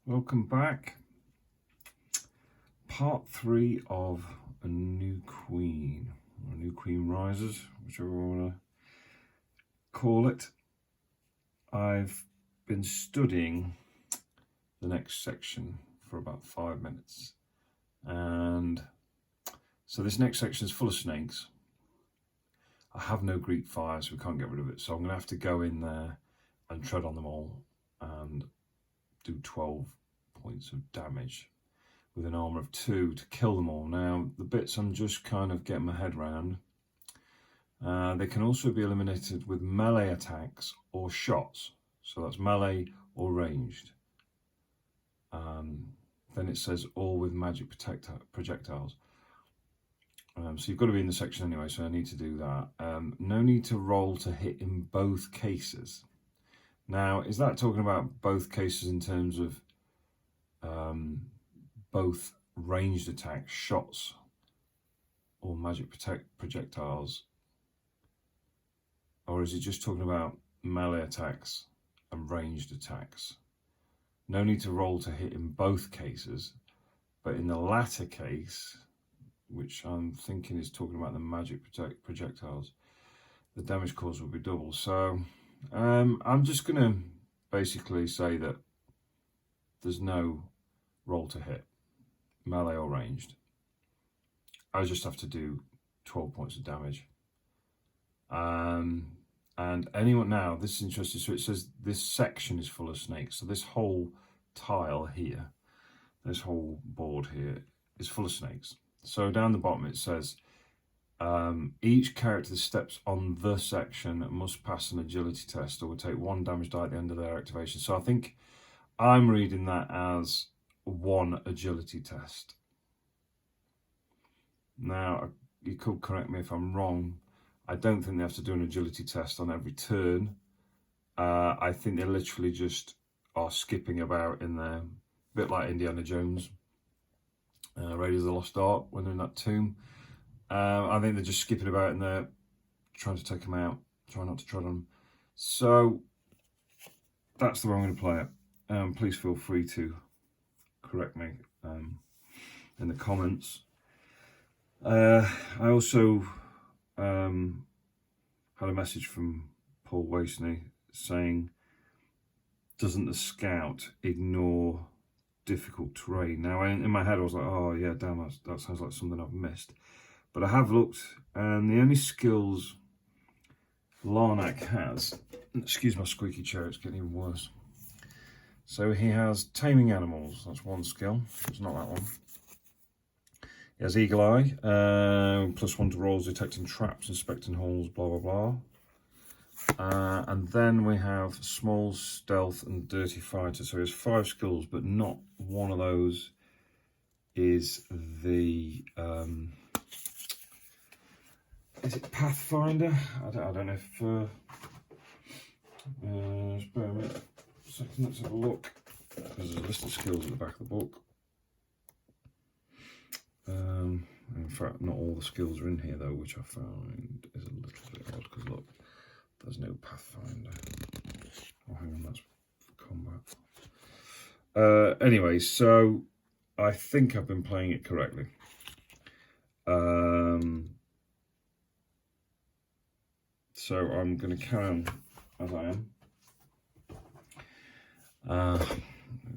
Welcome back. Part 3 of A New Queen, or A New Queen Rises, whichever we want to call it. I've been studying the next section for about 5 minutes. And so this next section is full of snakes. I have no Greek fire, so we can't get rid of it. So I'm going to have to go in there and tread on them all and do 12 points of damage with an armor of 2 to kill them all. Now, the bits I'm just kind of getting my head around, they can also be eliminated with melee attacks or shots. So that's melee or ranged. Then it says all with magic projectiles. So you've got to be in the section anyway, so I need to do that. No need to roll to hit in both cases. Now, is that talking about both cases in terms of both ranged attacks, shots, or magic projectiles? Or is it just talking about melee attacks and ranged attacks? No need to roll to hit in both cases, but in the latter case, which I'm thinking is talking about the magic projectiles, the damage caused will be double. So I'm just going to basically say that there's no roll to hit, melee or ranged. I just have to do 12 points of damage. And anyone, now this is interesting, so it says this section is full of snakes. So this whole tile here, this whole board here is full of snakes. So down the bottom it says, each character that steps on the section must pass an agility test or will take 1 damage die at the end of their activation. So I think I'm reading that as 1 agility test. Now, you could correct me if I'm wrong. I don't think they have to do an agility test on every turn. I think they literally just are skipping about in there, a bit like Indiana Jones, Raiders of the Lost Ark, when they're in that tomb. I think they're just skipping about in there, trying to take them out, trying not to tread on them. So that's the way I'm going to play it. Please feel free to correct me in the comments. I also had a message from Paul Wasney saying, doesn't the scout ignore difficult terrain? Now, in my head I was like, oh yeah, damn, that sounds like something I've missed. But I have looked, and the only skills Larnak has, excuse my squeaky chair, it's getting even worse. So he has taming animals, that's 1 skill, it's not that one. He has Eagle Eye, +1 to rolls, detecting traps, inspecting holes, blah, blah, blah. And then we have Small, Stealth, and Dirty Fighter. So he has 5 skills, but not one of those is the... is it Pathfinder? I don't know if... just bear with me a second, let's have a look. There's a list of skills at the back of the book. In fact, not all the skills are in here though, which I find is a little bit odd, because look, there's no Pathfinder. Oh, hang on, that's for combat. Anyway, so I think I've been playing it correctly. So I'm going to carry on as I am.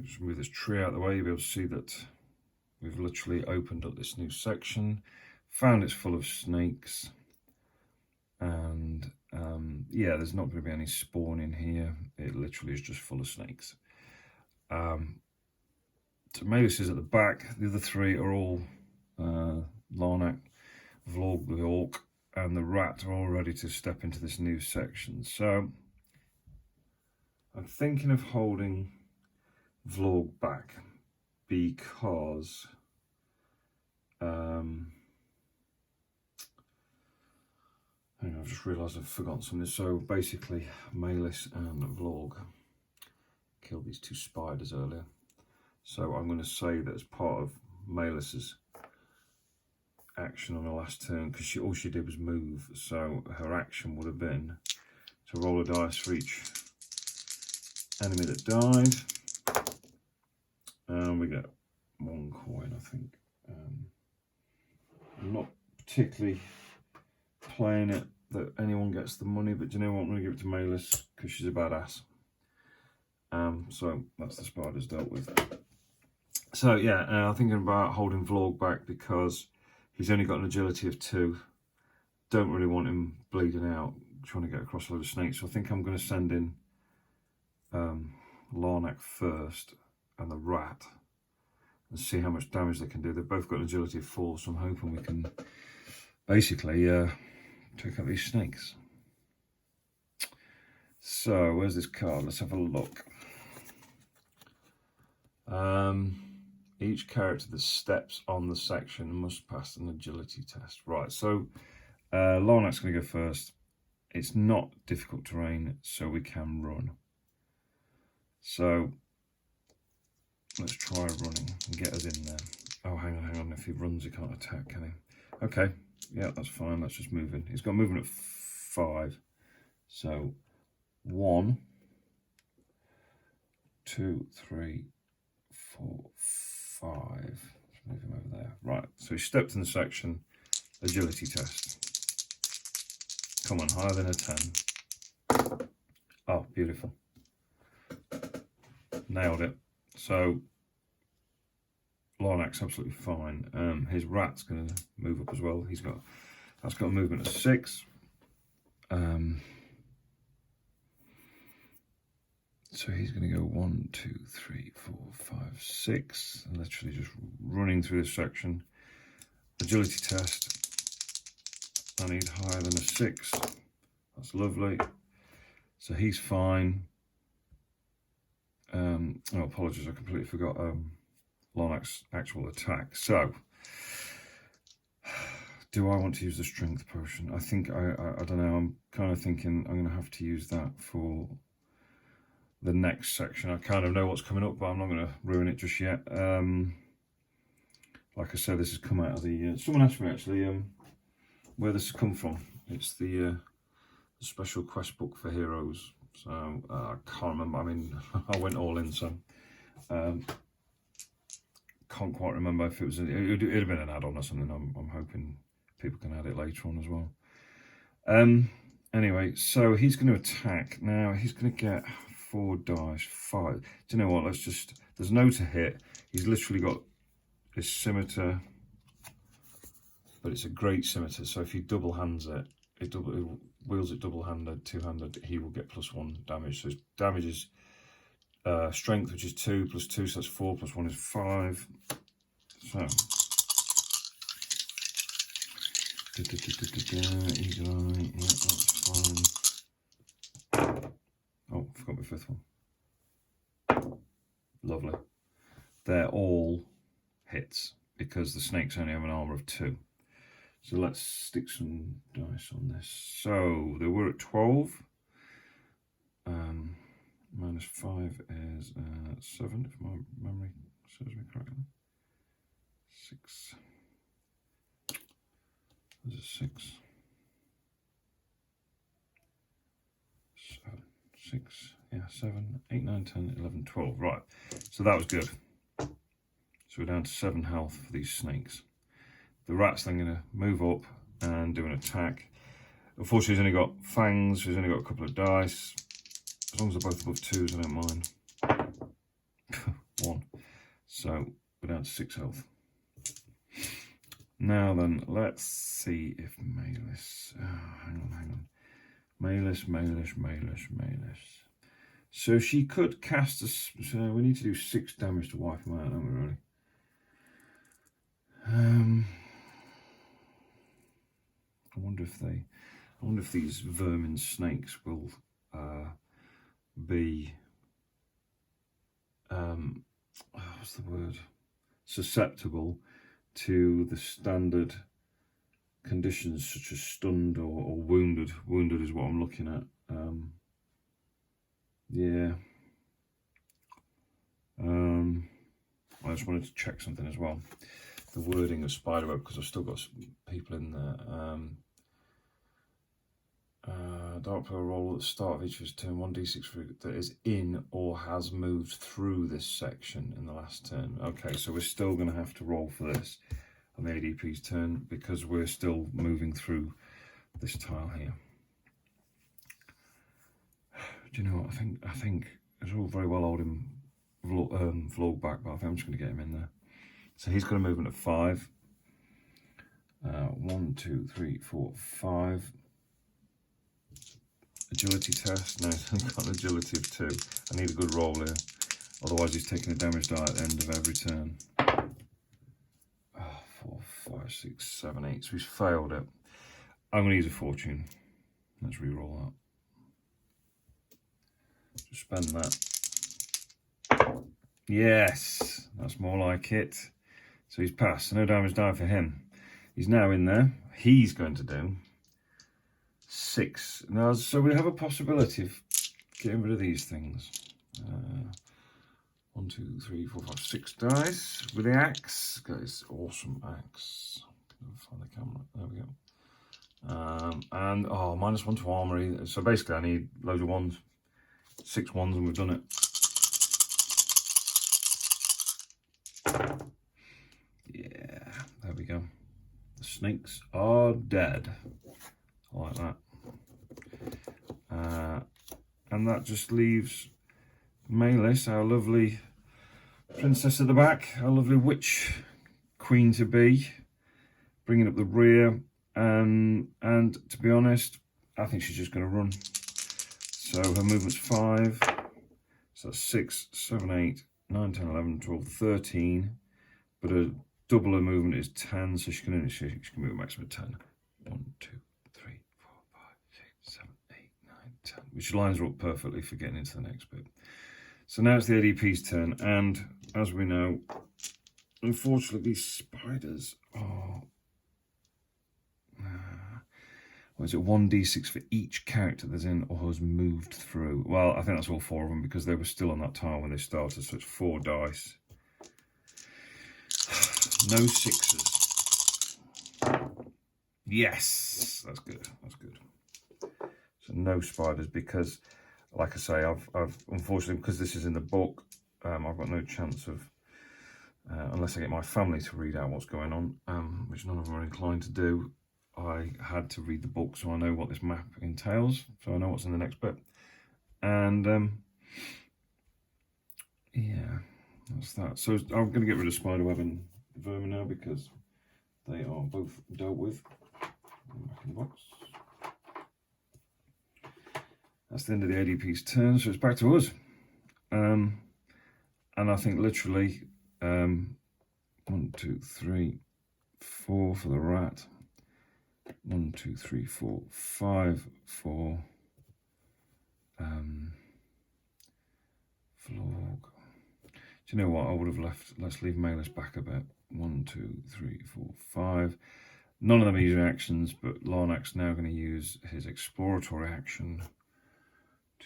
Just move this tree out of the way, you'll be able to see that we've literally opened up this new section, found it's full of snakes, and yeah, there's not going to be any spawn in here. It literally is just full of snakes. So Malus is at the back. The other 3 are all Larnak, Vlog the Orc, and the Rat are all ready to step into this new section. So I'm thinking of holding Vlog back, because hang on, I've just realised I've forgotten something. So basically, Malus and Vlog killed these 2 spiders earlier. So I'm going to say that as part of Malus's action on the last turn, because all she did was move, so her action would have been to roll a dice for each enemy that died. 1 coin, I think. I'm not particularly playing it that anyone gets the money, but do you know what? I'm going to give it to Malis because she's a badass. So that's the spiders dealt with. So yeah, I'm thinking about holding Vlog back because he's only got an agility of 2. Don't really want him bleeding out, trying to get across a load of snakes. So I think I'm going to send in Larnac first and the rat and see how much damage they can do. They've both got an agility of 4, so I'm hoping we can basically take out these snakes. So where's this card? Let's have a look. Each character that steps on the section must pass an agility test. Right, so Larnac's going to go first. It's not difficult terrain, so we can run. So let's try running and get us in there. Oh, hang on. If he runs, he can't attack, can he? Okay, yeah, that's fine. Let's just move in. He's got movement at 5. So 1, 2, 3, 4, 5. Let's move him over there. Right, so he stepped in the section. Agility test. Come on, higher than a 10. Oh, beautiful. Nailed it. So Larnac's absolutely fine. His rat's going to move up as well. That's got a movement of 6. So he's going to go 1, 2, 3, 4, 5, 6, and literally just running through this section. Agility test. I need higher than a 6. That's lovely. So he's fine. Oh, apologies, I completely forgot Larnac's actual attack. So, do I want to use the strength potion? I think, I don't know, I'm kind of thinking I'm going to have to use that for the next section. I kind of know what's coming up, but I'm not going to ruin it just yet. Like I said, this has come out of the... someone asked me, actually, where this has come from. It's the special quest book for heroes. So, I can't remember. I mean, I went all in, so... can't quite remember if it was... It'd have been an add-on or something. I'm hoping people can add it later on as well. Anyway, so he's going to attack. Now, he's going to get 4 dice, 5. Do you know what? Let's just... There's no to hit. He's literally got this scimitar, but it's a great scimitar. So if he double hands it, it wields it double-handed, 2-handed, he will get +1 damage. So his damage is strength, which is 2 + 2, so that's 4 + 1 is 5. So eagle eye, yeah, that's fine. Oh, forgot my 5th one. Lovely. They're all hits because the snakes only have an armor of 2. So let's stick some dice on this. So they were at 12. -5 is 7, if my memory serves me correctly. 6. There's a 6. 7, 6, yeah, 7, 8, 9, 10, 11, 12. Right, so that was good. So we're down to 7 health for these snakes. The rat's then going to move up and do an attack. Unfortunately, he's only got fangs, he's only got a couple of dice. As long as they're both above 2s, I don't mind. 1. So we're down to 6 health. Now then, let's see if Malis... hang on. Malis. So she could cast a... So we need to do 6 damage to wipe him out, don't we, really? I wonder if these vermin snakes will be what's the word? Susceptible to the standard conditions such as stunned or wounded. Wounded is what I'm looking at. Yeah. I just wanted to check something as well. The wording of spiderweb, because I've still got some people in there. Dark Pearl roll at the start of each of his turn 1d6 for that is in or has moved through this section in the last turn. Okay, so we're still going to have to roll for this on the ADP's turn because we're still moving through this tile here. Do you know what? I think it's all very well holding Vlog back, but I think I'm just going to get him in there. So he's got a movement of 5. 1, 2, 3, 4, 5. Agility test. No, I've got an agility of 2. I need a good roll here. Otherwise he's taking a damage die at the end of every turn. 4, 5, 6, 7, 8. So he's failed it. I'm going to use a fortune. Let's re-roll that. Just spend that. Yes, that's more like it. So he's passed. So no damage die for him. He's now in there. He's going to do 6. Now, so we have a possibility of getting rid of these things. 1, 2, 3, 4, 5, 6 dice with the axe. Got this awesome axe. Find the camera. There we go. And -1 to armory. So basically, I need loads of 1s, 6 1s, and we've done it. Yeah, there we go. The snakes are dead. I like that. And that just leaves Maelys, our lovely princess at the back, our lovely witch queen to be, bringing up the rear. And to be honest, I think she's just going to run. So her movement's 5. So that's 6, 7, 8, 9, 10, 11, 12, 13. But her double her movement is 10, so she can move a maximum of 10. 1, 2, 3, 4, 5, 6, 7, 8, 9, 10. Which lines her up perfectly for getting into the next bit. So now it's the ADP's turn, and as we know, unfortunately, these spiders are. Or is it 1d6 for each character that's in or has moved through? Well, I think that's all 4 of them because they were still on that tile when they started, so it's 4 dice. No 6s. Yes, that's good. That's good. So no spiders because, like I say, I've unfortunately, because this is in the book, I've got no chance of, unless I get my family to read out what's going on, which none of them are inclined to do. I had to read the book so I know what this map entails, so I know what's in the next bit. And yeah, that's that. So I'm going to get rid of Spiderweb and Vermin now because they are both dealt with. Back in the box. That's the end of the ADP's turn, so it's back to us. And I think literally 1, 2, 3, 4 for the rat. 1, 2, 3, 4, 5 for Vlog. Do you know what? I would have left. Let's leave Maelys back a bit. 1, 2, 3, 4, 5. None of them use reactions, but Larnak's now going to use his exploratory action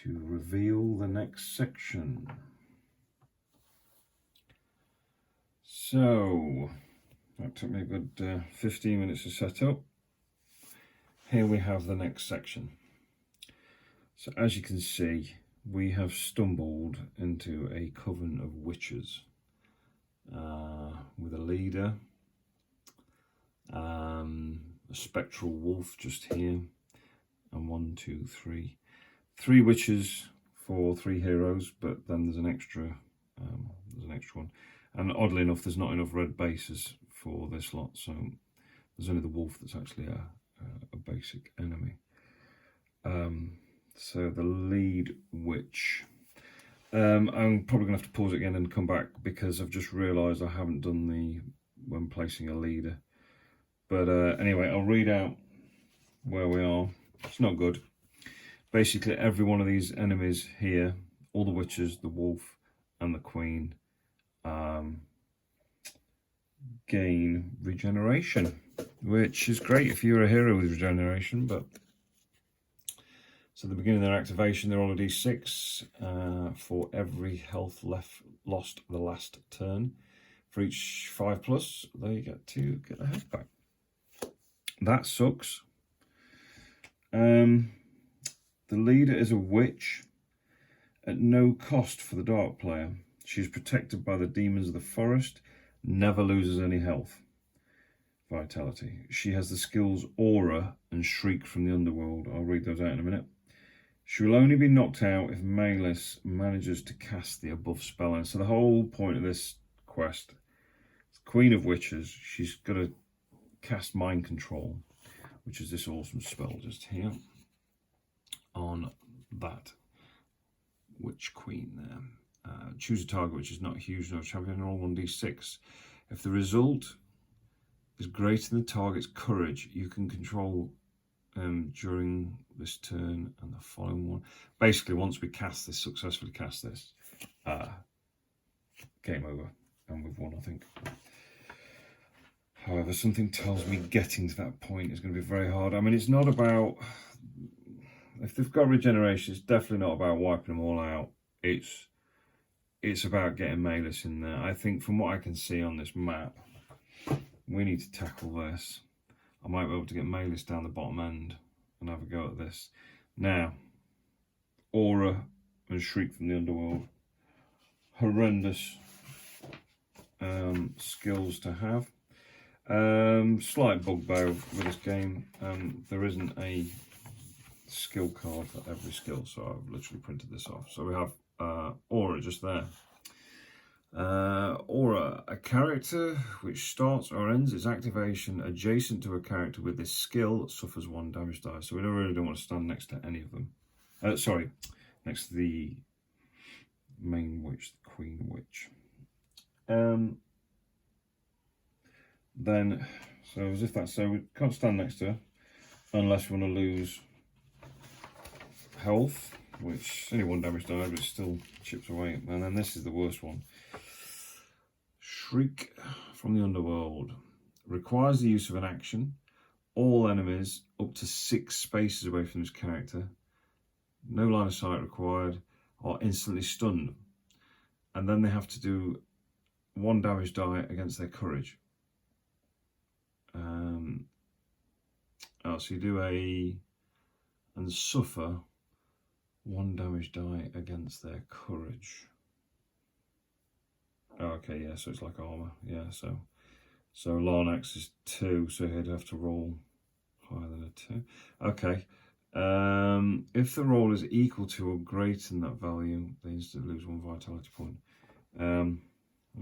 to reveal the next section. So that took me a good 15 minutes to set up. Here we have the next section. So as you can see, we have stumbled into a coven of witches with a leader, a spectral wolf just here, and 1, 2, 3. 3 witches for 3 heroes, but then there's an extra one. And oddly enough, there's not enough red bases for this lot, so there's only the wolf that's actually a basic enemy. So the lead witch. I'm probably going to have to pause it again and come back because I've just realised I haven't done the when placing a leader. But anyway, I'll read out where we are. It's not good. Basically, every one of these enemies here, all the witches, the wolf, and the queen, gain regeneration, which is great if you're a hero with regeneration. But so at the beginning of their activation, they're on a d6 for every health lost the last turn. For each 5+, they get to get their health back. That sucks. The leader is a witch at no cost for the dark player. She is protected by the demons of the forest, never loses any health. Vitality. She has the skills Aura and Shriek from the Underworld. I'll read those out in a minute. She will only be knocked out if Maelys manages to cast the above spell. And so the whole point of this quest, Queen of Witches, she's got to cast Mind Control, which is this awesome spell just here on that Witch Queen there. Choose a target which is not huge, no champion, roll 1d6. If the result is greater than the target's courage, you can control during this turn and the following one. Basically, once we cast this, successfully cast this, game over, and we've won, I think. However, something tells me getting to that point is going to be very hard. I mean, it's not about, if they've got regeneration, it's definitely not about wiping them all out. It's about getting Maelys in there. I think from what I can see on this map, we need to tackle this. I might be able to get Maelys down the bottom end and have a go at this. Now, Aura and Shriek from the Underworld. Horrendous skills to have. Slight bugbear with this game. There isn't a skill card for every skill, so I've literally printed this off. So we have Aura just there. Aura, a character which starts or ends its activation adjacent to a character with this skill suffers 1 damage die. So we don't want to stand next to any of them. Sorry, next to the main witch, the Queen Witch. Then, so as if that's so, we can't stand next to her unless we want to lose health, which is only 1 damage die, but it still chips away. And then this is the worst one. Shriek from the Underworld. Requires the use of an action. All enemies up to 6 spaces away from this character, no line of sight required, are instantly stunned. And then they have to do 1 damage die against their courage. So you do and suffer 1 damage die against their courage. Okay, yeah, so it's like armor. Yeah, so Larnax is 2, so he'd have to roll higher than a 2. Okay. If the roll is equal to or greater than that value, they instantly lose 1 vitality point.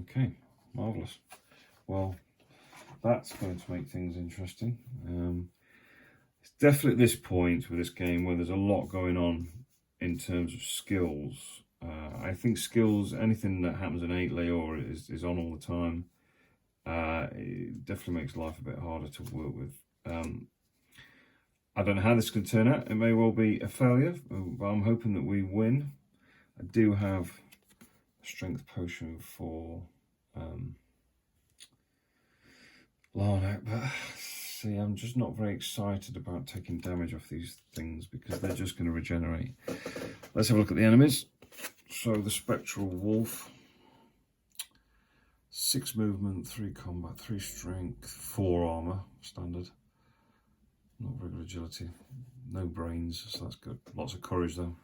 Okay, marvellous. Well, that's going to make things interesting. It's definitely at this point with this game where there's a lot going on in terms of skills. I think skills, anything that happens in 8 or is on all the time. It definitely makes life a bit harder to work with. I don't know how this can turn out. It may well be a failure, but I'm hoping that we win. I do have a strength potion for Larnax, but see, I'm just not very excited about taking damage off these things because they're just going to regenerate. Let's have a look at the enemies. So the Spectral Wolf, 6 movement, 3 combat, 3 strength, 4 armor, standard. Not very good agility, no brains, so that's good. Lots of courage though.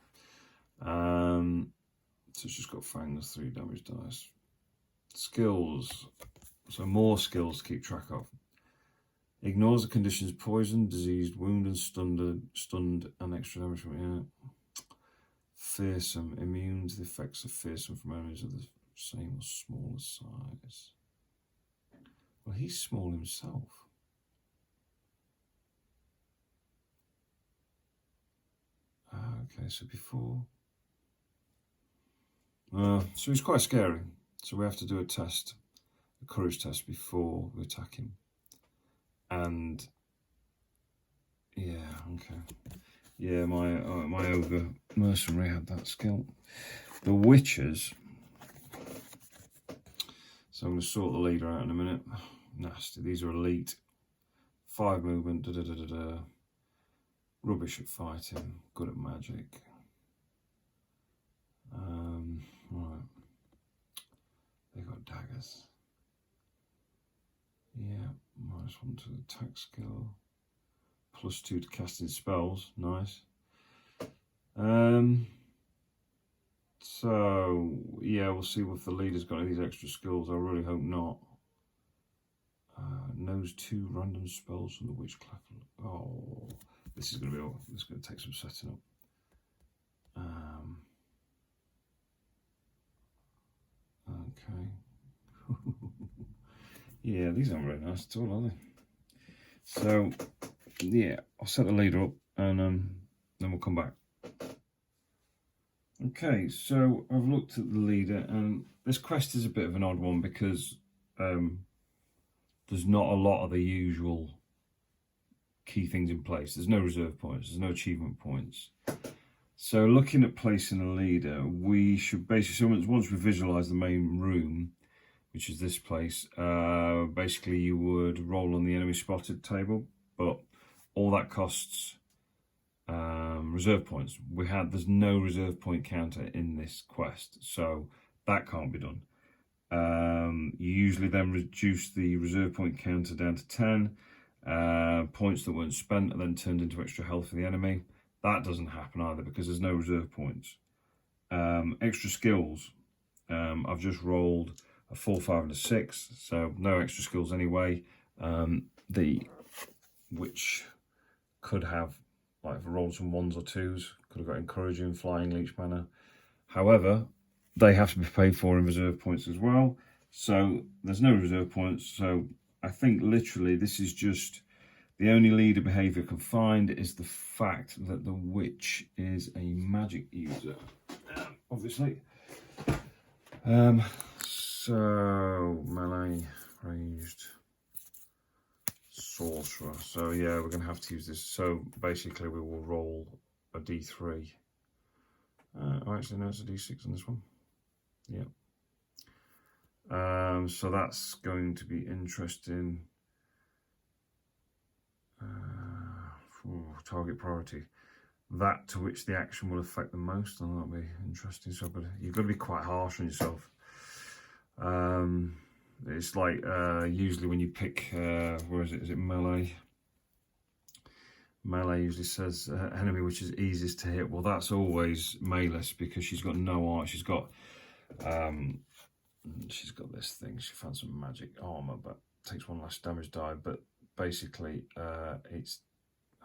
So it's just got fangs, 3 damage dice. Skills, so more skills to keep track of. Ignores the conditions poison, diseased, wound and stunned and extra damage from it. Fearsome, immune to the effects of fearsome from enemies of the same or smaller size. Well, he's small himself. Okay, so before... so he's quite scary. So we have to do a test, a courage test before we attack him. And... yeah, okay. Yeah, my ogre mercenary had that skill. The witches. So I'm going to sort the leader out in a minute. Nasty. These are elite. 5 movement. Rubbish at fighting. Good at magic. Right. They got daggers. Yeah. -1 to the attack skill. +2 to casting spells. Nice. So yeah, we'll see if the leader's got any of these extra skills. I really hope not. Knows 2 random spells from the Witchcraft. Oh, this is going to take some setting up. Okay. Yeah, these aren't very nice at all, are they? So yeah, I'll set the leader up and then we'll come back. Okay, so I've looked at the leader, and this quest is a bit of an odd one because there's not a lot of the usual key things in place. There's no reserve points, there's no achievement points. So looking at placing a leader, we should basically, once we visualize the main room, which is this place, basically you would roll on the enemy spotted table, but all that costs reserve points. There's no reserve point counter in this quest, so that can't be done. You usually then reduce the reserve point counter down to 10. Points that weren't spent are then turned into extra health for the enemy. That doesn't happen either because there's no reserve points. Extra skills. I've just rolled a 4, 5 and a 6, so no extra skills anyway. Which could have, like, if I rolled some 1s or 2s, could have got encouraging, flying, leech mana. However, they have to be paid for in reserve points as well. So there's no reserve points. So I think literally this is just the only leader behavior I can find is the fact that the witch is a magic user, obviously. So melee, ranged, sorcerer. So yeah, we're going to have to use this. So basically we will roll a d3. Oh, actually no, it's a d6 on this one. Yeah. So that's going to be interesting. Target priority. That to which the action will affect the most, and that'll be interesting. So you've got to be quite harsh on yourself. It's like usually when you pick, where is it? Is it melee? Melee usually says enemy which is easiest to hit. Well, that's always Melis because she's got no art. She's got this thing. She found some magic armor, but takes 1 less damage die. But basically, it's,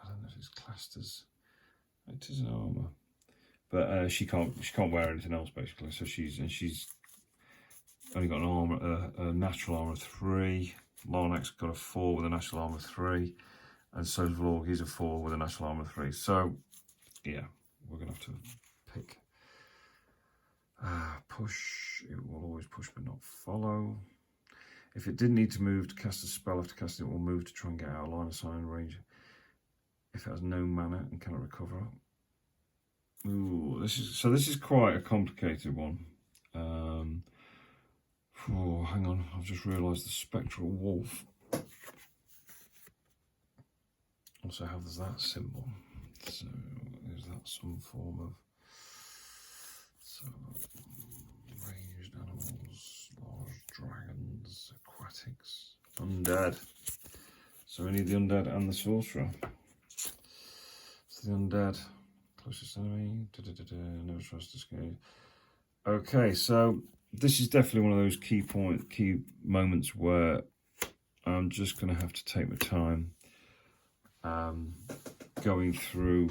I don't know if it's classed as, it is an armor, but she can't wear anything else basically. So she's only got an armor, a natural armor 3. Lornak's got a 4 with a natural armor 3, and so's Vlorg. He's a 4 with a natural armor 3. So yeah, we're gonna have to pick. Push. It will always push but not follow. If it did need to move to cast a spell after casting, it will move to try and get out of line of sight and range. If it has no mana and cannot recover. Ooh, this is quite a complicated one. Oh, hang on, I've just realised the spectral wolf also has that symbol. So is that some form of ranged animals, large dragons, aquatics, undead? So we need the undead and the sorcerer. So the undead, closest enemy, never trust to escape. Okay, so this is definitely one of those key moments where I'm just going to have to take my time going through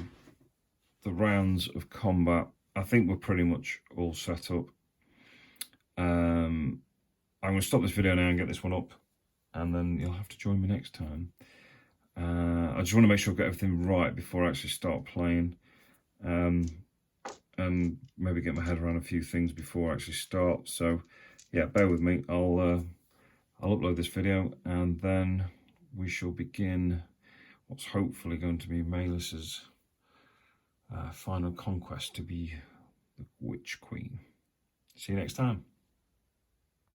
the rounds of combat. I think we're pretty much all set up. I'm going to stop this video now and get this one up, and then you'll have to join me next time. I just want to make sure I've got everything right before I actually start playing, and maybe get my head around a few things before I actually start. So yeah, bear with me. I'll upload this video, and then we shall begin what's hopefully going to be Melis's final conquest, to be the Witch Queen. See you next time.